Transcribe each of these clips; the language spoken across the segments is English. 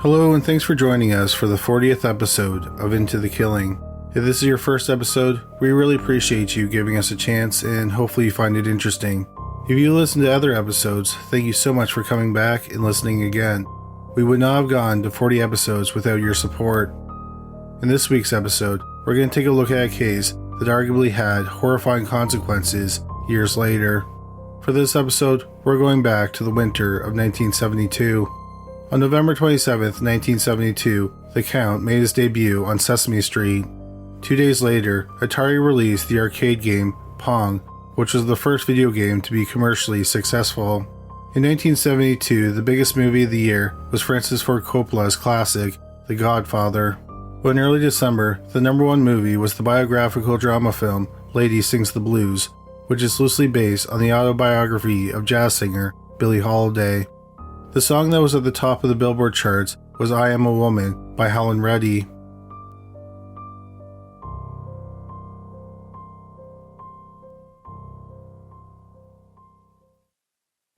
Hello and thanks for joining us for the 40th episode of Into the Killing. If this is your first episode, we really appreciate you giving us a chance and hopefully you find it interesting. If you listen to other episodes, thank you so much for coming back and listening again. We would not have gone to 40 episodes without your support. In this week's episode, we're going to take a look at a case that arguably had horrifying consequences years later. For this episode, we're going back to the winter of 1972. On November 27, 1972, The Count made his debut on Sesame Street. 2 days later, Atari released the arcade game Pong, which was the first video game to be commercially successful. In 1972, the biggest movie of the year was Francis Ford Coppola's classic, The Godfather. But in early December, the number one movie was the biographical drama film Lady Sings the Blues, which is loosely based on the autobiography of jazz singer Billie Holiday. The song that was at the top of the Billboard charts was I Am a Woman by Helen Reddy.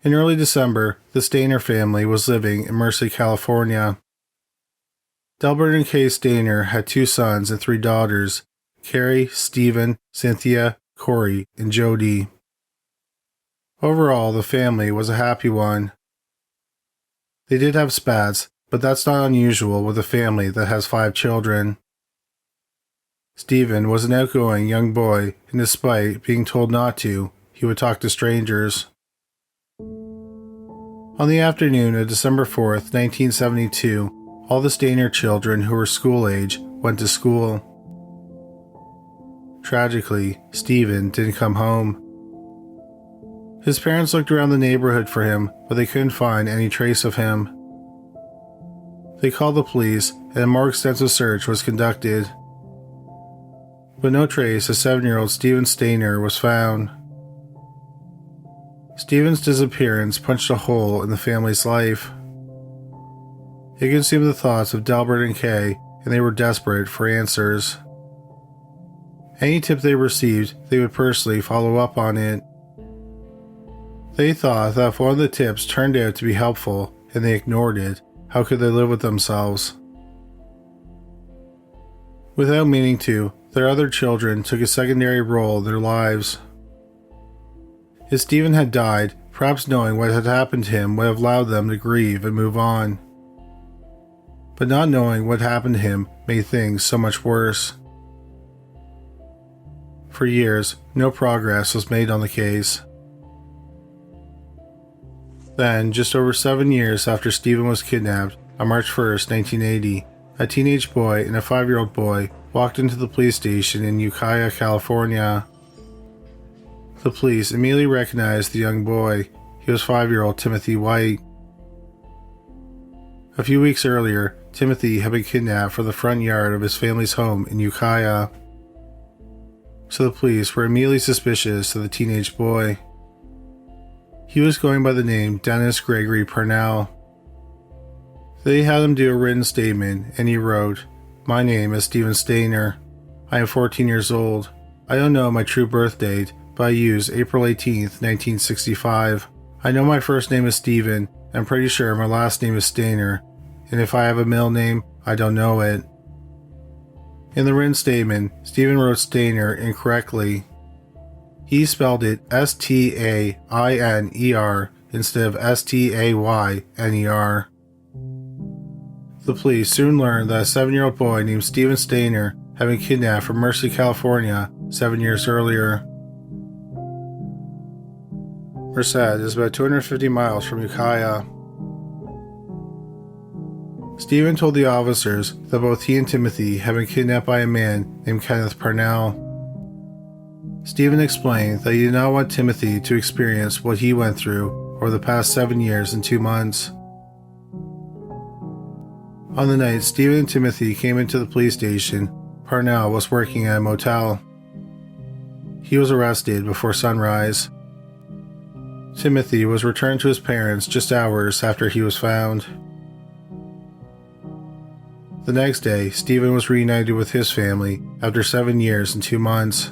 In early December, the Stayner family was living in Merced, California. Delbert and Kay Stayner had 2 sons and 3 daughters, Carrie, Steven, Cynthia, Corey, and Jody. Overall, the family was a happy one. They did have spats, but that's not unusual with a family that has 5 children. Steven was an outgoing young boy, and despite being told not to, he would talk to strangers. On the afternoon of December 4th, 1972, all the Stayner children who were school age went to school. Tragically, Steven didn't come home. His parents looked around the neighborhood for him, but they couldn't find any trace of him. They called the police, and a more extensive search was conducted. But no trace of 7-year-old Steven Stayner was found. Steven's disappearance punched a hole in the family's life. It consumed the thoughts of Delbert and Kay, and they were desperate for answers. Any tip they received, they would personally follow up on it. They thought that if one of the tips turned out to be helpful and they ignored it, how could they live with themselves? Without meaning to, their other children took a secondary role in their lives. If Steven had died, perhaps knowing what had happened to him would have allowed them to grieve and move on. But not knowing what happened to him made things so much worse. For years, no progress was made on the case. Then, just over 7 years after Steven was kidnapped, on March 1st, 1980, a teenage boy and a 5-year-old boy walked into the police station in Ukiah, California. The police immediately recognized the young boy. He was 5-year-old Timothy White. A few weeks earlier, Timothy had been kidnapped from the front yard of his family's home in Ukiah. So the police were immediately suspicious of the teenage boy. He was going by the name Dennis Gregory Parnell. They had him do a written statement, and he wrote, "My name is Steven Stayner. I am 14 years old. I don't know my true birth date, but I use April 18th, 1965. I know my first name is Steven. I'm pretty sure my last name is Stayner, and if I have a middle name, I don't know it." In the written statement, Steven wrote Stayner incorrectly. He spelled it S-T-A-I-N-E-R instead of S-T-A-Y-N-E-R. The police soon learned that a 7-year-old boy named Steven Stayner had been kidnapped from Merced, California 7 years earlier. Merced is about 250 miles from Ukiah. Steven told the officers that both he and Timothy had been kidnapped by a man named Kenneth Parnell. Steven explained that he did not want Timothy to experience what he went through over the past 7 years and 2 months. On the night Steven and Timothy came into the police station, Parnell was working at a motel. He was arrested before sunrise. Timothy was returned to his parents just hours after he was found. The next day, Steven was reunited with his family after 7 years and 2 months.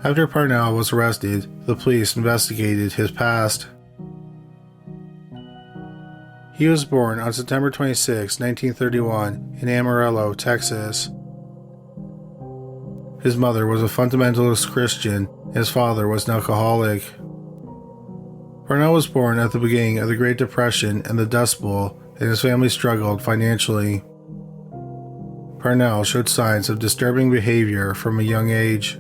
After Parnell was arrested, the police investigated his past. He was born on September 26, 1931, in Amarillo, Texas. His mother was a fundamentalist Christian, and his father was an alcoholic. Parnell was born at the beginning of the Great Depression and the Dust Bowl, and his family struggled financially. Parnell showed signs of disturbing behavior from a young age.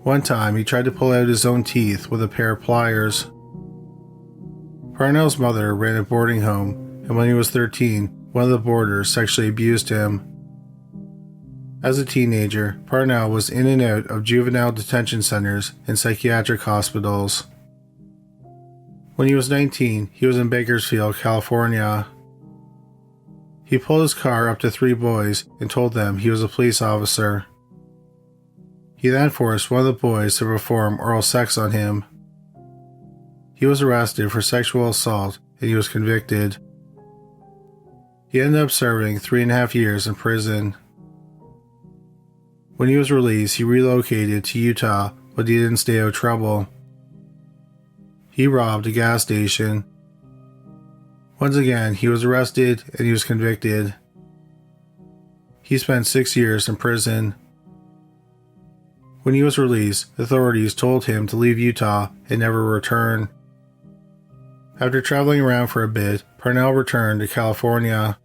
One time, he tried to pull out his own teeth with a pair of pliers. Parnell's mother ran a boarding home, and when he was 13, one of the boarders sexually abused him. As a teenager, Parnell was in and out of juvenile detention centers and psychiatric hospitals. When he was 19, he was in Bakersfield, California. He pulled his car up to 3 boys and told them he was a police officer. He then forced one of the boys to perform oral sex on him. He was arrested for sexual assault and he was convicted. He ended up serving 3.5 years in prison. When he was released, he relocated to Utah, but he didn't stay out of trouble. He robbed a gas station. Once again, he was arrested and he was convicted. He spent 6 years in prison. When he was released, authorities told him to leave Utah and never return. After traveling around for a bit, Parnell returned to California.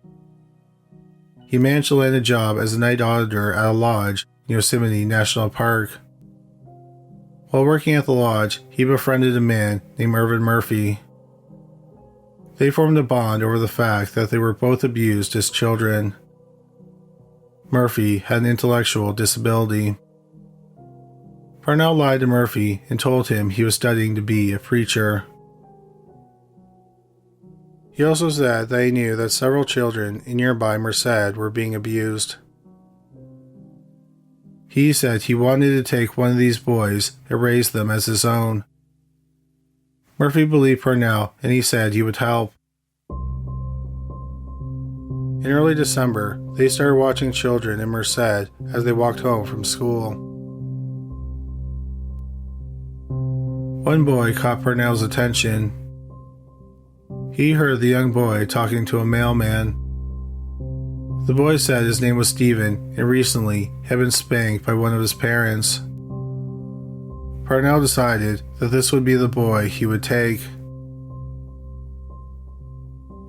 He managed to land a job as a night auditor at a lodge in Yosemite National Park. While working at the lodge, he befriended a man named Irvin Murphy. They formed a bond over the fact that they were both abused as children. Murphy had an intellectual disability. Parnell lied to Murphy and told him he was studying to be a preacher. He also said that he knew that several children in nearby Merced were being abused. He said he wanted to take one of these boys and raise them as his own. Murphy believed Parnell and he said he would help. In early December, they started watching children in Merced as they walked home from school. One boy caught Parnell's attention. He heard the young boy talking to a mailman. The boy said his name was Steven and recently had been spanked by one of his parents. Parnell decided that this would be the boy he would take.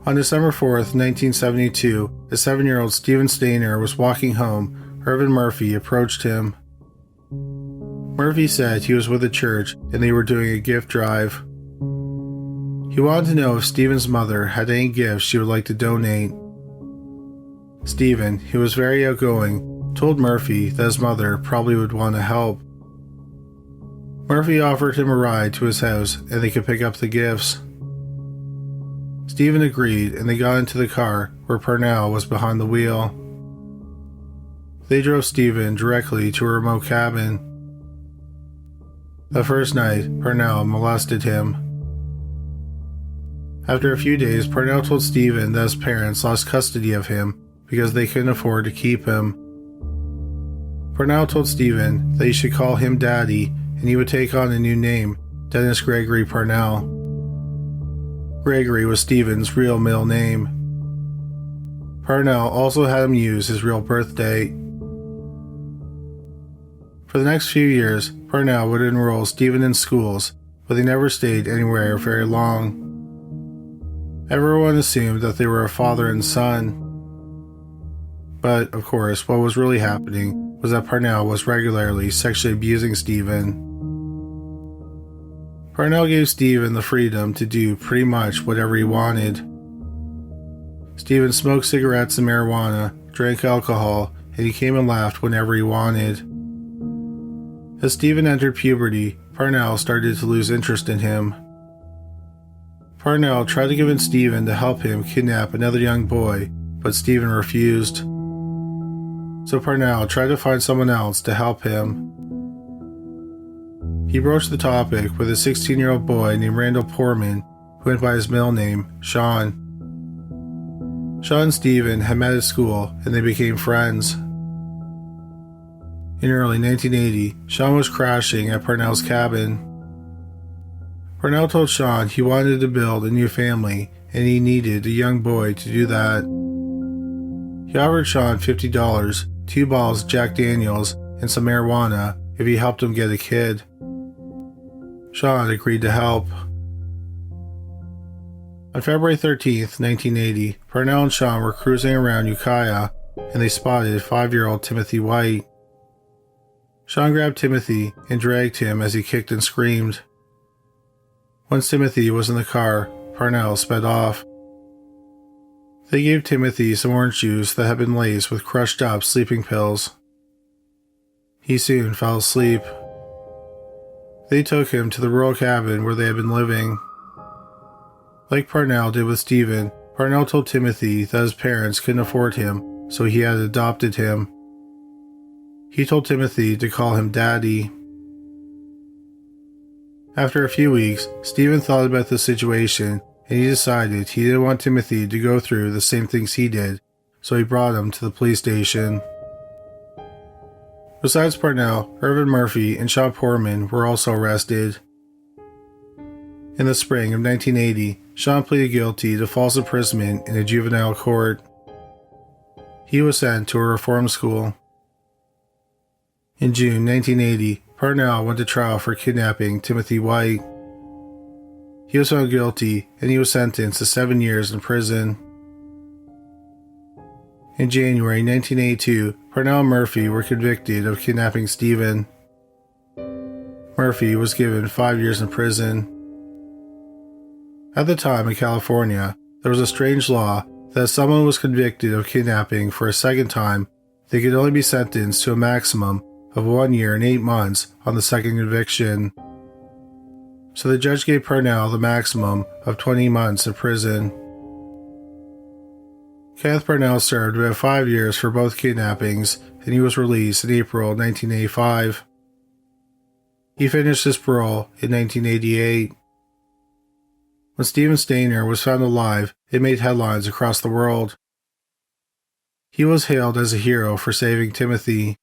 On December 4th, 1972, a 7-year-old Steven Stayner was walking home. Irvin Murphy approached him. Murphy said he was with a church and they were doing a gift drive. He wanted to know if Steven's mother had any gifts she would like to donate. Steven, who was very outgoing, told Murphy that his mother probably would want to help. Murphy offered him a ride to his house and they could pick up the gifts. Steven agreed and they got into the car where Parnell was behind the wheel. They drove Steven directly to a remote cabin. The first night, Parnell molested him. After a few days, Parnell told Steven that his parents lost custody of him because they couldn't afford to keep him. Parnell told Steven that he should call him Daddy and he would take on a new name, Dennis Gregory Parnell. Gregory was Steven's real middle name. Parnell also had him use his real birth date. For the next few years, Parnell would enroll Steven in schools, but they never stayed anywhere very long. Everyone assumed that they were a father and son. But, of course, what was really happening was that Parnell was regularly sexually abusing Steven. Parnell gave Steven the freedom to do pretty much whatever he wanted. Steven smoked cigarettes and marijuana, drank alcohol, and he came and laughed whenever he wanted. As Steven entered puberty, Parnell started to lose interest in him. Parnell tried to convince Steven to help him kidnap another young boy, but Steven refused. So Parnell tried to find someone else to help him. He broached the topic with a 16-year-old boy named Randall Poorman, who went by his middle name, Sean. Sean and Steven had met at school and they became friends. In early 1980, Sean was crashing at Parnell's cabin. Parnell told Sean he wanted to build a new family and he needed a young boy to do that. He offered Sean $50, 2 bottles of Jack Daniels, and some marijuana if he helped him get a kid. Sean agreed to help. On February 13th, 1980, Parnell and Sean were cruising around Ukiah, and they spotted 5-year-old Timothy White. Sean grabbed Timothy and dragged him as he kicked and screamed. Once Timothy was in the car, Parnell sped off. They gave Timothy some orange juice that had been laced with crushed up sleeping pills. He soon fell asleep. They took him to the rural cabin where they had been living. Like Parnell did with Steven, Parnell told Timothy that his parents couldn't afford him, so he had adopted him. He told Timothy to call him Daddy. After a few weeks, Steven thought about the situation, and he decided he didn't want Timothy to go through the same things he did, so he brought him to the police station. Besides Parnell, Irvin Murphy and Sean Poorman were also arrested. In the spring of 1980, Sean pleaded guilty to false imprisonment in a juvenile court. He was sent to a reform school. In June 1980, Parnell went to trial for kidnapping Timothy White. He was found guilty and he was sentenced to 7 years in prison. In January 1982, Parnell and Murphy were convicted of kidnapping Steven. Murphy was given 5 years in prison. At the time in California, there was a strange law that if someone was convicted of kidnapping for a second time, they could only be sentenced to a maximum of 1 year and 8 months on the second conviction. So the judge gave Parnell the maximum of 20 months in prison. Kenneth Parnell served about 5 years for both kidnappings, and he was released in April 1985. He finished his parole in 1988. When Steven Stayner was found alive, it made headlines across the world. He was hailed as a hero for saving Timothy.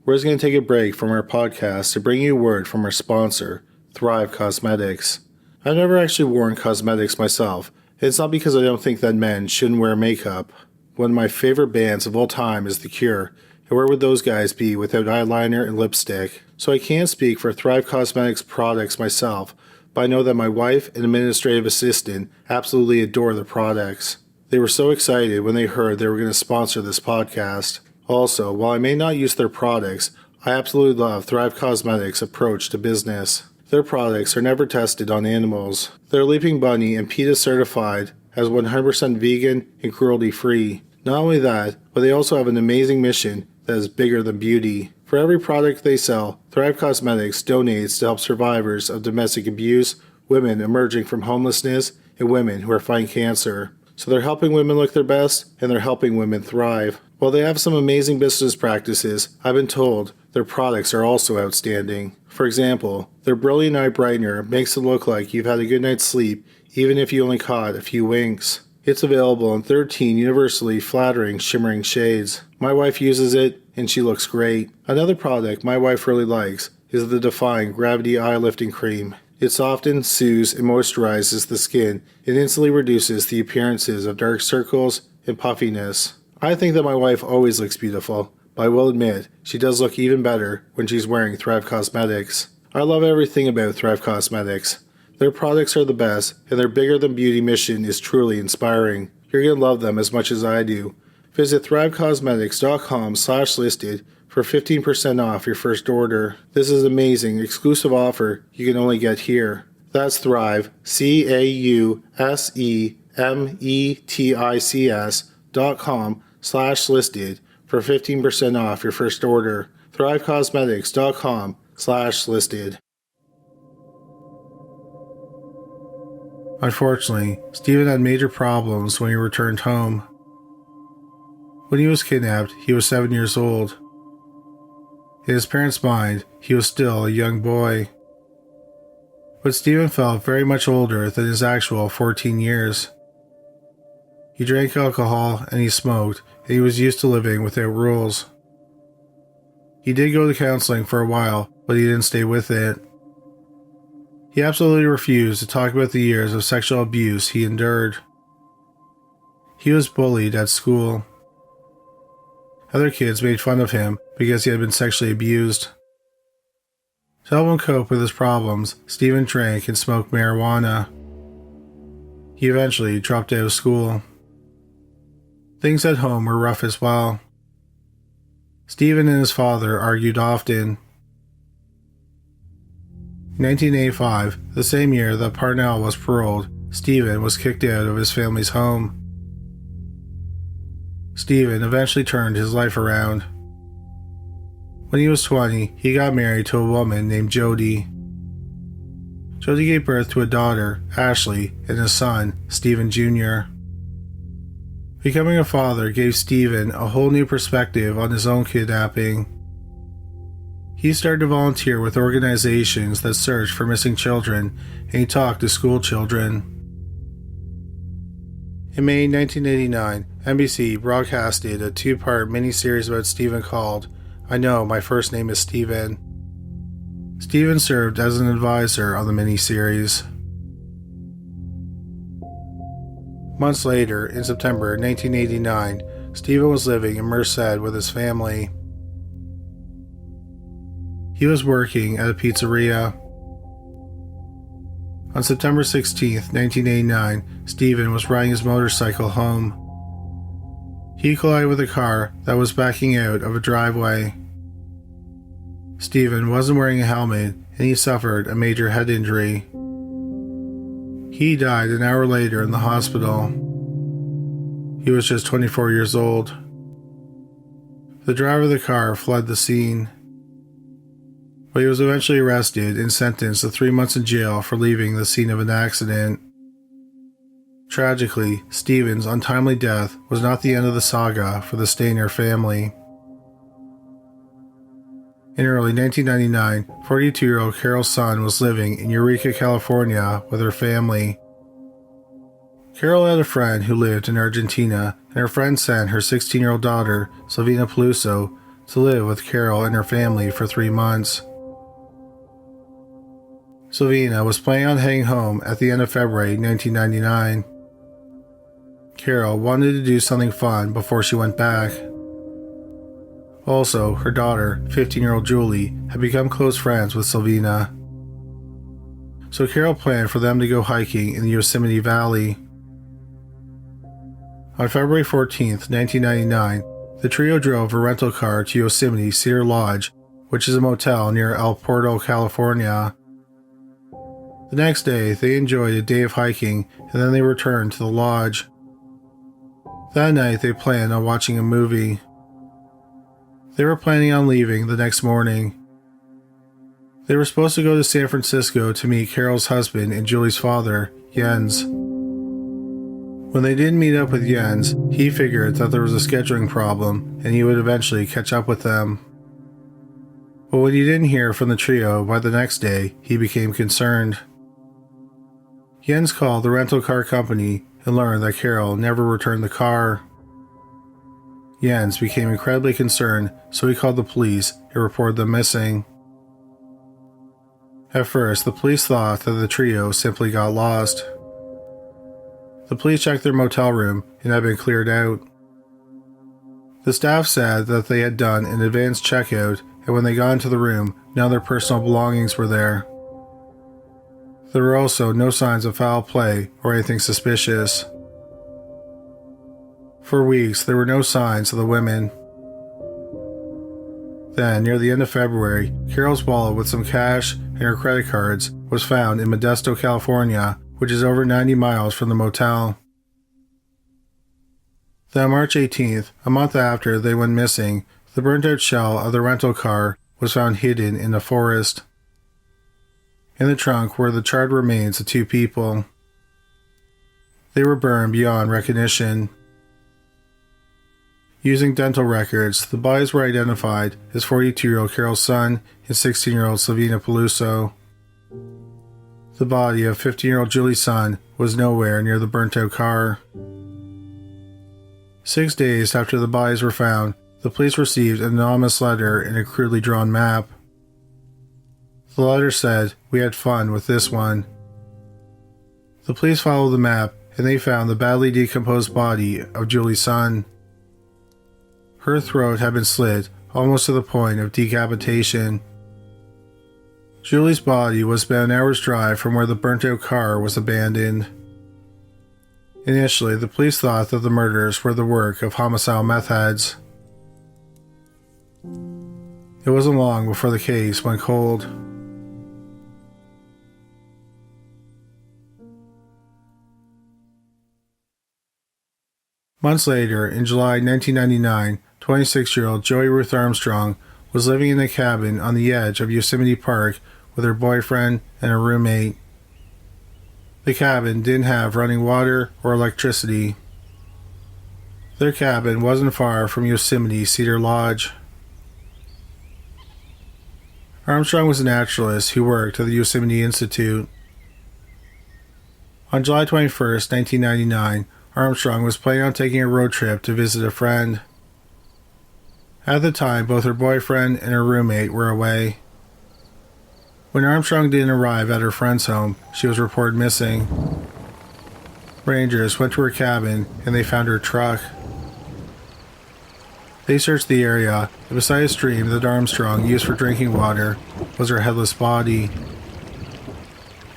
We're just going to take a break from our podcast to bring you a word from our sponsor, Thrive Cosmetics. I've never actually worn cosmetics myself. It's not because I don't think that men shouldn't wear makeup. One of my favorite bands of all time is The Cure, and where would those guys be without eyeliner and lipstick? So I can't speak for Thrive Cosmetics products myself, but I know that my wife and administrative assistant absolutely adore the products. They were so excited when they heard they were going to sponsor this podcast. Also, while I may not use their products, I absolutely love Thrive Cosmetics' approach to business. Their products are never tested on animals. They're Leaping Bunny and PETA certified as 100% vegan and cruelty-free. Not only that, but they also have an amazing mission that is bigger than beauty. For every product they sell, Thrive Cosmetics donates to help survivors of domestic abuse, women emerging from homelessness, and women who are fighting cancer. So they're helping women look their best, and they're helping women thrive. While they have some amazing business practices, I've been told their products are also outstanding. For example, their Brilliant Eye Brightener makes it look like you've had a good night's sleep, even if you only caught a few winks. It's available in 13 universally flattering, shimmering shades. My wife uses it, and she looks great. Another product my wife really likes is the Defying Gravity Eye Lifting Cream. It softens, soothes, and moisturizes the skin and instantly reduces the appearances of dark circles and puffiness. I think that my wife always looks beautiful, but I will admit she does look even better when she's wearing Thrive Cosmetics. I love everything about Thrive Cosmetics. Their products are the best, and their bigger than beauty mission is truly inspiring. You're going to love them as much as I do. Visit thrivecosmetics.com/listed for 15% off your first order. This is an amazing exclusive offer you can only get here. That's Thrive, CAUSEMETICS.com/listed for 15% off your first order. thrivecosmetics.com/listed. Unfortunately, Steven had major problems when he returned home. When he was kidnapped, he was 7 years old. In his parents' mind, he was still a young boy. But Steven felt very much older than his actual 14 years. He drank alcohol and he smoked, and he was used to living without rules. He did go to counseling for a while, but he didn't stay with it. He absolutely refused to talk about the years of sexual abuse he endured. He was bullied at school. Other kids made fun of him because he had been sexually abused. To help him cope with his problems, Steven drank and smoked marijuana. He eventually dropped out of school. Things at home were rough as well. Steven and his father argued often. In 1985, the same year that Parnell was paroled, Steven was kicked out of his family's home. Steven eventually turned his life around. When he was 20, he got married to a woman named Jody. Jody gave birth to a daughter, Ashley, and a son, Steven Jr. Becoming a father gave Steven a whole new perspective on his own kidnapping. He started to volunteer with organizations that searched for missing children, and he talked to school children. In May 1989, NBC broadcasted a two-part miniseries about Steven called I Know My First Name is Steven. Steven served as an advisor on the miniseries. Months later, in September 1989, Steven was living in Merced with his family. He was working at a pizzeria. On September 16, 1989, Steven was riding his motorcycle home. He collided with a car that was backing out of a driveway. Steven wasn't wearing a helmet and he suffered a major head injury. He died an hour later in the hospital. He was just 24 years old. The driver of the car fled the scene, but he was eventually arrested and sentenced to 3 months in jail for leaving the scene of an accident. Tragically, Steven's untimely death was not the end of the saga for the Stayner family. In early 1999, 42-year-old Carol Sun was living in Eureka, California with her family. Carol had a friend who lived in Argentina, and her friend sent her 16-year-old daughter, Silvina Peluso, to live with Carol and her family for 3 months. Silvina was planning on heading home at the end of February 1999. Carol wanted to do something fun before she went back. Also, her daughter, 15-year-old Julie, had become close friends with Silvina. So Carol planned for them to go hiking in the Yosemite Valley. On February 14, 1999, the trio drove a rental car to Yosemite Cedar Lodge, which is a motel near El Porto, California. The next day, they enjoyed a day of hiking, and then they returned to the lodge. That night, they planned on watching a movie. They were planning on leaving the next morning. They were supposed to go to San Francisco to meet Carol's husband and Julie's father, Jens. When they didn't meet up with Jens, he figured that there was a scheduling problem and he would eventually catch up with them. But when he didn't hear from the trio by the next day, he became concerned. Jens called the rental car company and learned that Carol never returned the car. Jens became incredibly concerned, so he called the police and reported them missing. At first, the police thought that the trio simply got lost. The police checked their motel room and had been cleared out. The staff said that they had done an advanced checkout, and when they got into the room, none of their personal belongings were there. There were also no signs of foul play or anything suspicious. For weeks, there were no signs of the women. Then, near the end of February, Carol's wallet with some cash and her credit cards was found in Modesto, California, which is over 90 miles from the motel. Then, March 18th, a month after they went missing, the burnt-out shell of the rental car was found hidden in a forest. In the trunk were the charred remains of 2 people. They were burned beyond recognition. Using dental records, the bodies were identified as 42-year-old Carol Sun and 16-year-old Silvina Peluso. The body of 15-year-old Julie Sun was nowhere near the burnt-out car. 6 days after the bodies were found, the police received an anonymous letter and a crudely drawn map. The letter said, We had fun with this one. The police followed the map and they found the badly decomposed body of Julie's son. Her throat had been slit almost to the point of decapitation. Julie's body was about an hour's drive from where the burnt-out car was abandoned. Initially, the police thought that the murders were the work of homicidal meth heads. It wasn't long before the case went cold. Months later, in July 1999, 26-year-old Joey Ruth Armstrong was living in a cabin on the edge of Yosemite Park with her boyfriend and her roommate. The cabin didn't have running water or electricity. Their cabin wasn't far from Yosemite Cedar Lodge. Armstrong was a naturalist who worked at the Yosemite Institute. On July 21, 1999, Armstrong was planning on taking a road trip to visit a friend. At the time, both her boyfriend and her roommate were away. When Armstrong didn't arrive at her friend's home, she was reported missing. Rangers went to her cabin and they found her truck. They searched the area, and beside a stream that Armstrong used for drinking water was her headless body.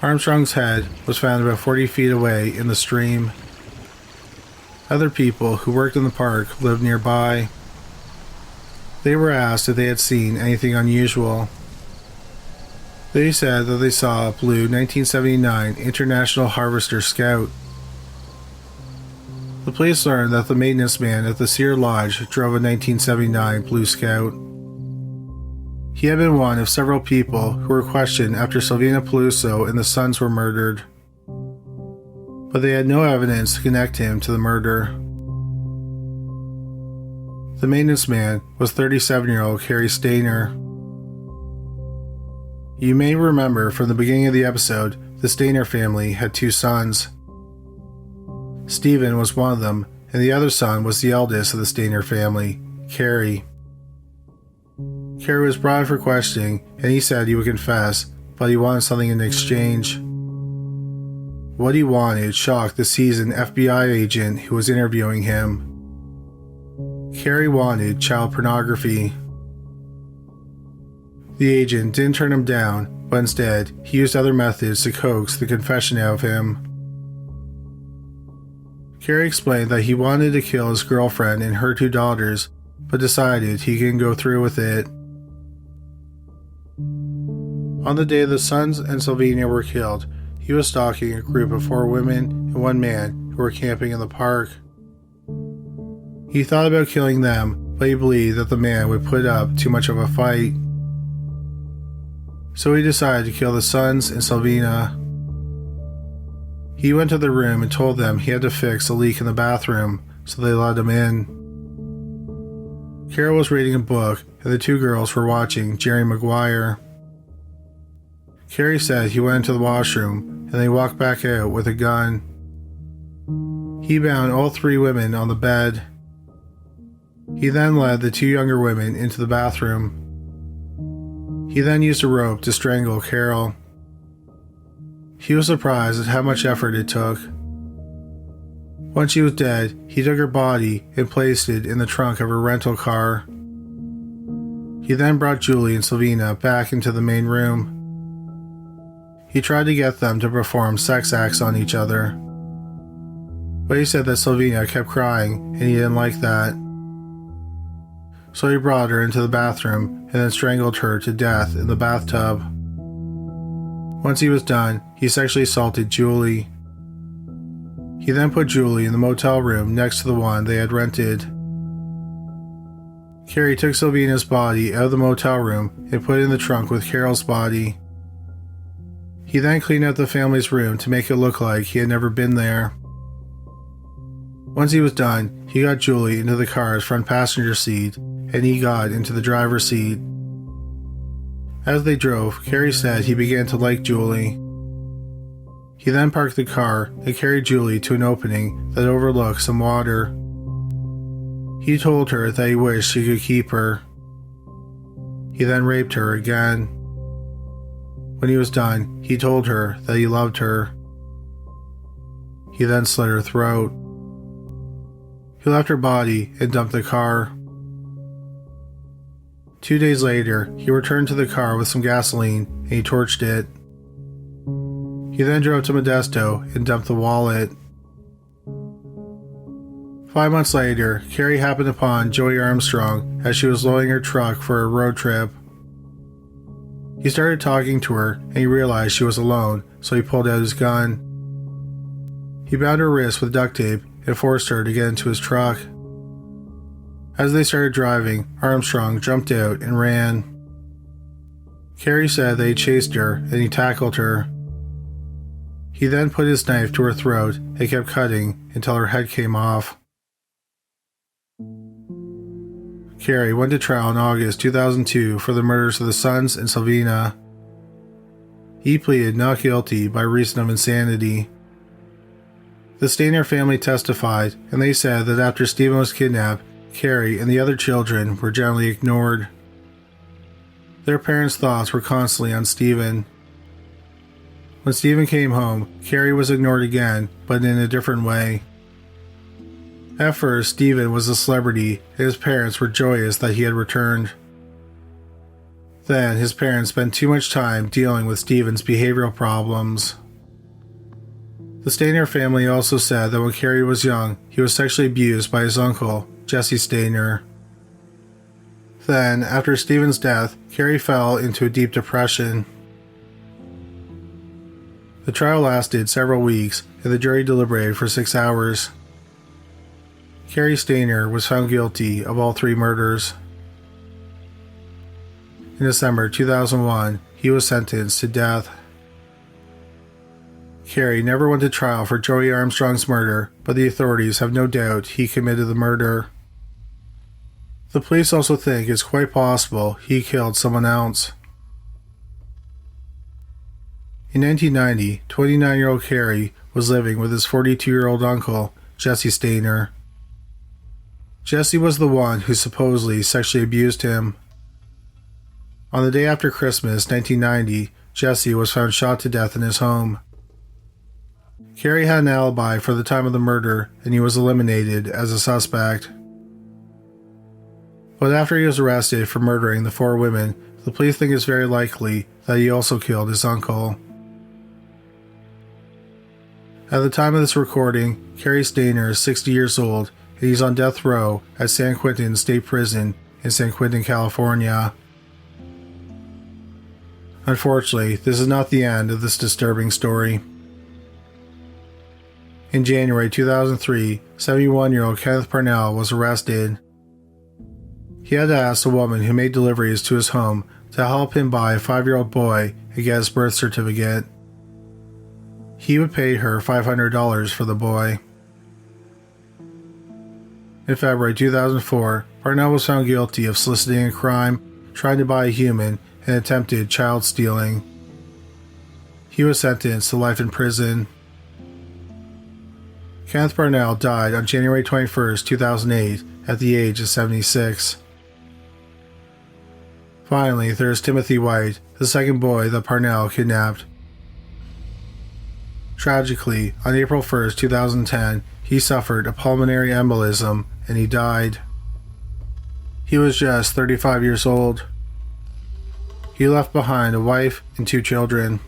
Armstrong's head was found about 40 feet away in the stream. Other people who worked in the park lived nearby. They were asked if they had seen anything unusual. They said that they saw a blue 1979 International Harvester Scout. The police learned that the maintenance man at the Cedar Lodge drove a 1979 Blue Scout. He had been one of several people who were questioned after Silvina Peluso and the sons were murdered, but they had no evidence to connect him to the murder. The maintenance man was 37-year-old Cary Stayner. You may remember from the beginning of the episode, the Stayner family had two sons. Steven was one of them, and the other son was the eldest of the Stayner family, Cary. Cary was brought in for questioning, and he said he would confess, but he wanted something in exchange. What he wanted shocked the seasoned FBI agent who was interviewing him. Cary wanted child pornography. The agent didn't turn him down, but instead, he used other methods to coax the confession out of him. Cary explained that he wanted to kill his girlfriend and her two daughters, but decided he couldn't go through with it. On the day the sons and Silvina were killed, he was stalking a group of 4 women and 1 man who were camping in the park. He thought about killing them, but he believed that the man would put up too much of a fight. So he decided to kill the sons and Silvina. He went to their room and told them he had to fix a leak in the bathroom, so they let him in. Carol was reading a book, and the 2 girls were watching Jerry Maguire. Cary said he went into the washroom, and they walked back out with a gun. He bound all 3 women on the bed. He then led the 2 younger women into the bathroom. He then used a rope to strangle Carol. He was surprised at how much effort it took. Once she was dead, he took her body and placed it in the trunk of her rental car. He then brought Julie and Silvina back into the main room. He tried to get them to perform sex acts on each other, but he said that Silvina kept crying and he didn't like that. So he brought her into the bathroom and then strangled her to death in the bathtub. Once he was done, he sexually assaulted Julie. He then put Julie in the motel room next to the one they had rented. Cary took Silvina's body out of the motel room and put it in the trunk with Carol's body. He then cleaned out the family's room to make it look like he had never been there. Once he was done, he got Julie into the car's front passenger seat, and he got into the driver's seat. As they drove, Cary said he began to like Julie. He then parked the car and carried Julie to an opening that overlooked some water. He told her that he wished he could keep her. He then raped her again. When he was done, he told her that he loved her. He then slit her throat. He left her body and dumped the car. 2 days later, he returned to the car with some gasoline and he torched it. He then drove to Modesto and dumped the wallet. 5 months later, Carrie happened upon Joey Armstrong as she was loading her truck for a road trip. He started talking to her and he realized she was alone, so he pulled out his gun. He bound her wrists with duct tape and forced her to get into his truck. As they started driving, Armstrong jumped out and ran. Carrie said that he chased her and he tackled her. He then put his knife to her throat and kept cutting until her head came off. Carrie went to trial in August 2002 for the murders of the Sons and Sylvina. He pleaded not guilty by reason of insanity. The Stayner family testified, and they said that after Steven was kidnapped, Carrie and the other children were generally ignored. Their parents' thoughts were constantly on Steven. When Steven came home, Carrie was ignored again, but in a different way. At first, Steven was a celebrity, and his parents were joyous that he had returned. Then, his parents spent too much time dealing with Steven's behavioral problems. The Stayner family also said that when Carrie was young, he was sexually abused by his uncle, Jesse Stayner. Then, after Steven's death, Carrie fell into a deep depression. The trial lasted several weeks, and the jury deliberated for 6 hours. Carrie Stayner was found guilty of all 3 murders. In December 2001, he was sentenced to death. Carrie never went to trial for Joey Armstrong's murder, but the authorities have no doubt he committed the murder. The police also think it's quite possible he killed someone else. In 1990, 29-year-old Carrie was living with his 42-year-old uncle, Jesse Stayner. Jesse was the one who supposedly sexually abused him. On the day after Christmas, 1990, Jesse was found shot to death in his home. Carrie had an alibi for the time of the murder, and he was eliminated as a suspect. But after he was arrested for murdering the 4 women, the police think it's very likely that he also killed his uncle. At the time of this recording, Carrie Stayner is 60 years old, and he's on death row at San Quentin State Prison in San Quentin, California. Unfortunately, this is not the end of this disturbing story. In January 2003, 71-year-old Kenneth Parnell was arrested. He had asked a woman who made deliveries to his home to help him buy a 5-year-old boy and get his birth certificate. He would pay her $500 for the boy. In February 2004, Parnell was found guilty of soliciting a crime, trying to buy a human, and attempted child stealing. He was sentenced to life in prison. Kenneth Parnell died on January 21, 2008, at the age of 76. Finally, there is Timothy White, the second boy that Parnell kidnapped. Tragically, on April 1, 2010, he suffered a pulmonary embolism and he died. He was just 35 years old. He left behind a wife and 2 children.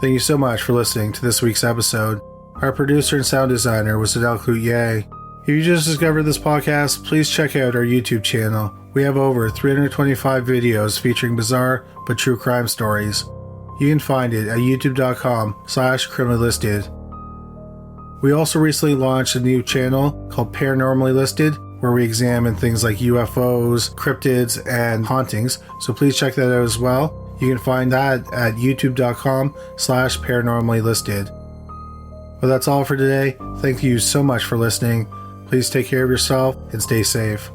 Thank you so much for listening to this week's episode. Our producer and sound designer was Danelle Cloutier. If you just discovered this podcast, please check out our YouTube channel. We have over 325 videos featuring bizarre but true crime stories. You can find it at youtube.com/criminally-listed. We also recently launched a new channel called Paranormally Listed, where we examine things like UFOs, cryptids, and hauntings, so please check that out as well. You can find that at youtube.com/paranormally-listed. Well, that's all for today. Thank you so much for listening. Please take care of yourself and stay safe.